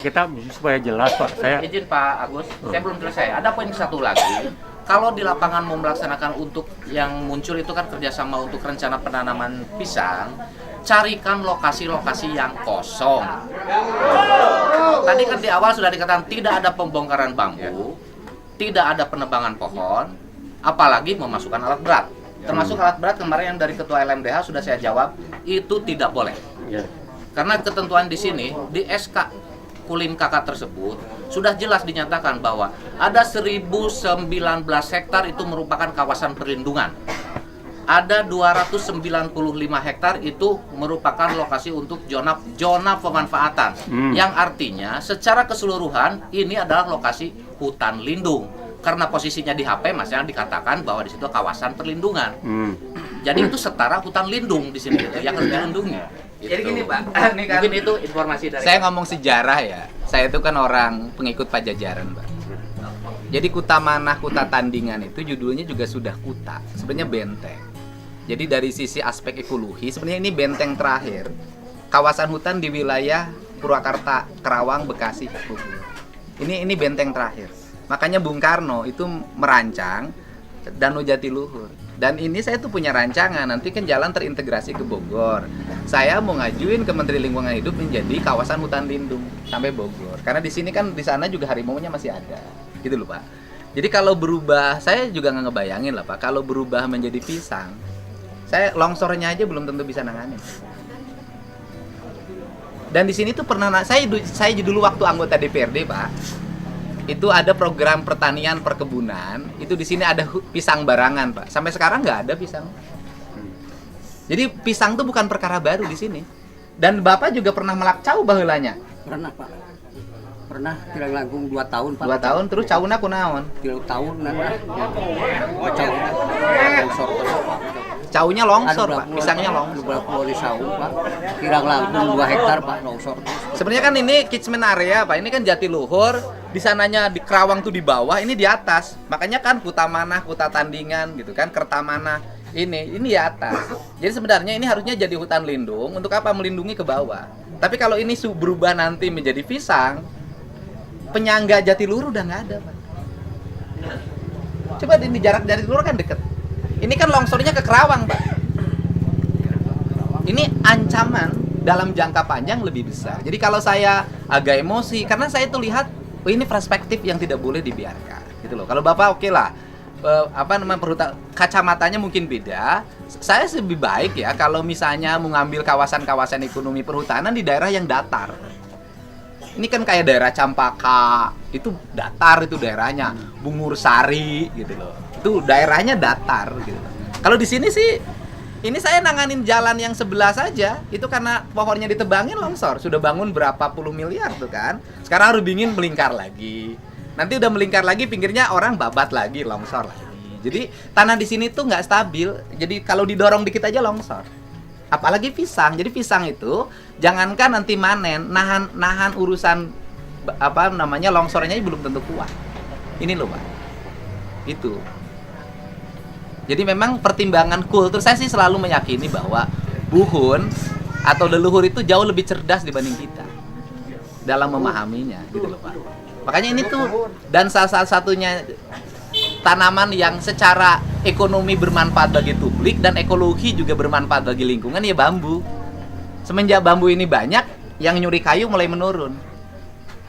Kita supaya jelas Pak, saya izin Pak Agus, saya belum selesai. Ada poin satu lagi. Kalau di lapangan mau melaksanakan untuk yang muncul itu kan kerjasama untuk rencana penanaman pisang, carikan lokasi-lokasi yang kosong. Tadi kan di awal sudah dikatakan tidak ada pembongkaran bambu, tidak ada penebangan pohon, apalagi memasukkan alat berat. Termasuk alat berat kemarin yang dari Ketua LMDH sudah saya jawab, itu tidak boleh. Karena ketentuan di sini, di SK Kulin KK tersebut sudah jelas dinyatakan bahwa ada 1019 hektar itu merupakan kawasan perlindungan. Ada 295 hektar itu merupakan lokasi untuk zona pemanfaatan. Yang artinya secara keseluruhan ini adalah lokasi hutan lindung. Karena posisinya di HP masih dikatakan bahwa di situ kawasan perlindungan. Jadi itu setara hutan lindung di sini gitu, yang harus dilindungi. Gitu. Jadi gini Pak, ini kan mungkin itu informasi dari saya ngomong sejarah ya. Saya itu kan orang pengikut Pajajaran, Pak. Jadi Kuta Manah, Kuta Tandingan itu judulnya juga sudah kuta, sebenarnya benteng. Jadi dari sisi aspek ekologi, sebenarnya ini benteng terakhir kawasan hutan di wilayah Purwakarta, Kerawang, Bekasi, Bogor. Ini benteng terakhir. Makanya Bung Karno itu merancang Danau Jatiluhur. Dan ini saya tuh punya rancangan, nanti kan jalan terintegrasi ke Bogor. Saya mau ngajuin ke Menteri Lingkungan Hidup menjadi kawasan hutan lindung sampai Bogor. Karena di sini kan di sana juga harimaunya masih ada. Gitu loh, Pak. Jadi kalau berubah, saya juga nggak ngebayangin lah, Pak. Kalau berubah menjadi pisang, saya longsornya aja belum tentu bisa nanganin. Dan di sini tuh pernah saya dulu waktu anggota DPRD, Pak. Itu ada program pertanian perkebunan, itu di sini ada pisang barangan, Pak. Sampai sekarang nggak ada pisang. Jadi pisang tuh bukan perkara baru di sini. Dan Bapak juga pernah melakcau baheulanya. Pernah Pak. Pernah kirang langkung 2 tahun Pak. 2 tahun terus cauna kunaon? 3 tahun longsor. Caunya longsor, Pak. Pisangnya longsor. Beberapa di saung Pak. Kirang langkung 2 hektar Pak longsor. Sebenarnya kan ini catchment area, Pak. Ini kan Jatiluhur, di sananya di Kerawang tuh di bawah, ini di atas. Makanya kan Kuta Manah, Kuta Tandingan gitu kan, Kertamanah. Ini di atas. Jadi sebenarnya ini harusnya jadi hutan lindung untuk apa? Melindungi ke bawah. Tapi kalau ini berubah nanti menjadi pisang, penyangga Jatiluhur udah nggak ada, Pak. Coba ini jarak Jatiluhur kan deket. Ini kan longsornya ke Kerawang, Pak. Ini ancaman dalam jangka panjang lebih besar. Jadi kalau saya agak emosi, karena saya tuh lihat, oh ini perspektif yang tidak boleh dibiarkan, gitu loh. Kalau Bapak oke lah, kacamatanya mungkin beda. Saya lebih baik ya kalau misalnya mengambil kawasan-kawasan ekonomi perhutanan di daerah yang datar. Ini kan kayak daerah Campaka, itu datar itu daerahnya, Bungur Sari gitu loh. Itu daerahnya datar gitu. Kalau di sini sih, ini saya nanganin jalan yang sebelah saja, itu karena pohonnya ditebangin longsor. Sudah bangun berapa puluh miliar tuh kan. Sekarang harus dingin melingkar lagi. Nanti udah melingkar lagi, pinggirnya orang babat lagi, longsor lagi. Jadi tanah di sini tuh nggak stabil. Jadi kalau didorong dikit aja longsor. Apalagi pisang. Jadi pisang itu jangankan nanti manen, nahan urusan longsornya belum tentu kuat. Ini loh, Pak. Itu. Jadi memang pertimbangan kultur, saya sih selalu meyakini bahwa buhun atau leluhur itu jauh lebih cerdas dibanding kita dalam memahaminya, gitu loh, Pak. Makanya ini tuh, dan salah satunya tanaman yang secara ekonomi bermanfaat bagi publik dan ekologi juga bermanfaat bagi lingkungan ya bambu. Semenjak bambu ini banyak, yang nyuri kayu mulai menurun.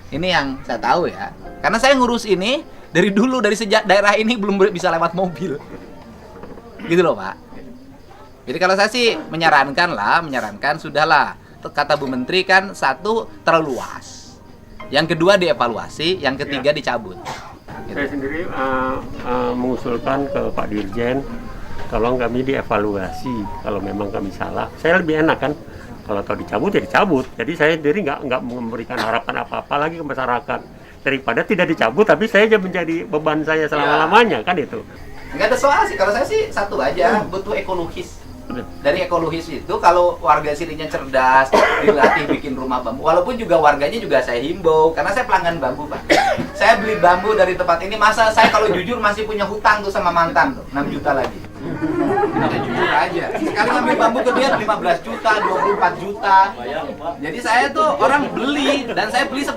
Ini yang saya tahu ya. Karena saya ngurus ini dari dulu, dari sejak daerah ini belum bisa lewat mobil. Gitu loh, Pak. Jadi kalau saya sih menyarankan sudahlah. Kata Bu Menteri kan, satu terlalu luas. Yang kedua dievaluasi, yang ketiga dicabut. Gitu. saya sendiri mengusulkan ke Pak Dirjen, tolong kami dievaluasi kalau memang kami salah. Saya lebih enak kan, kalau tahu dicabut ya dicabut. Jadi saya sendiri nggak memberikan harapan apa-apa lagi ke masyarakat. Daripada tidak dicabut, tapi saya aja menjadi beban saya selama-lamanya, kan itu. Nggak ada soal sih, kalau saya sih satu aja, butuh ekologis. Dari ekologis itu, kalau warga sininya cerdas, dilatih bikin rumah bambu. Walaupun juga warganya juga saya himbau, karena saya pelanggan bambu, Pak. Saya beli bambu dari tempat ini, masa saya kalau jujur masih punya hutang tuh sama mantan tuh, 6 juta lagi. Kita jujur aja. Sekali ngambil bambu ke dia 15 juta, 24 juta. Jadi saya tuh orang beli, dan saya beli 10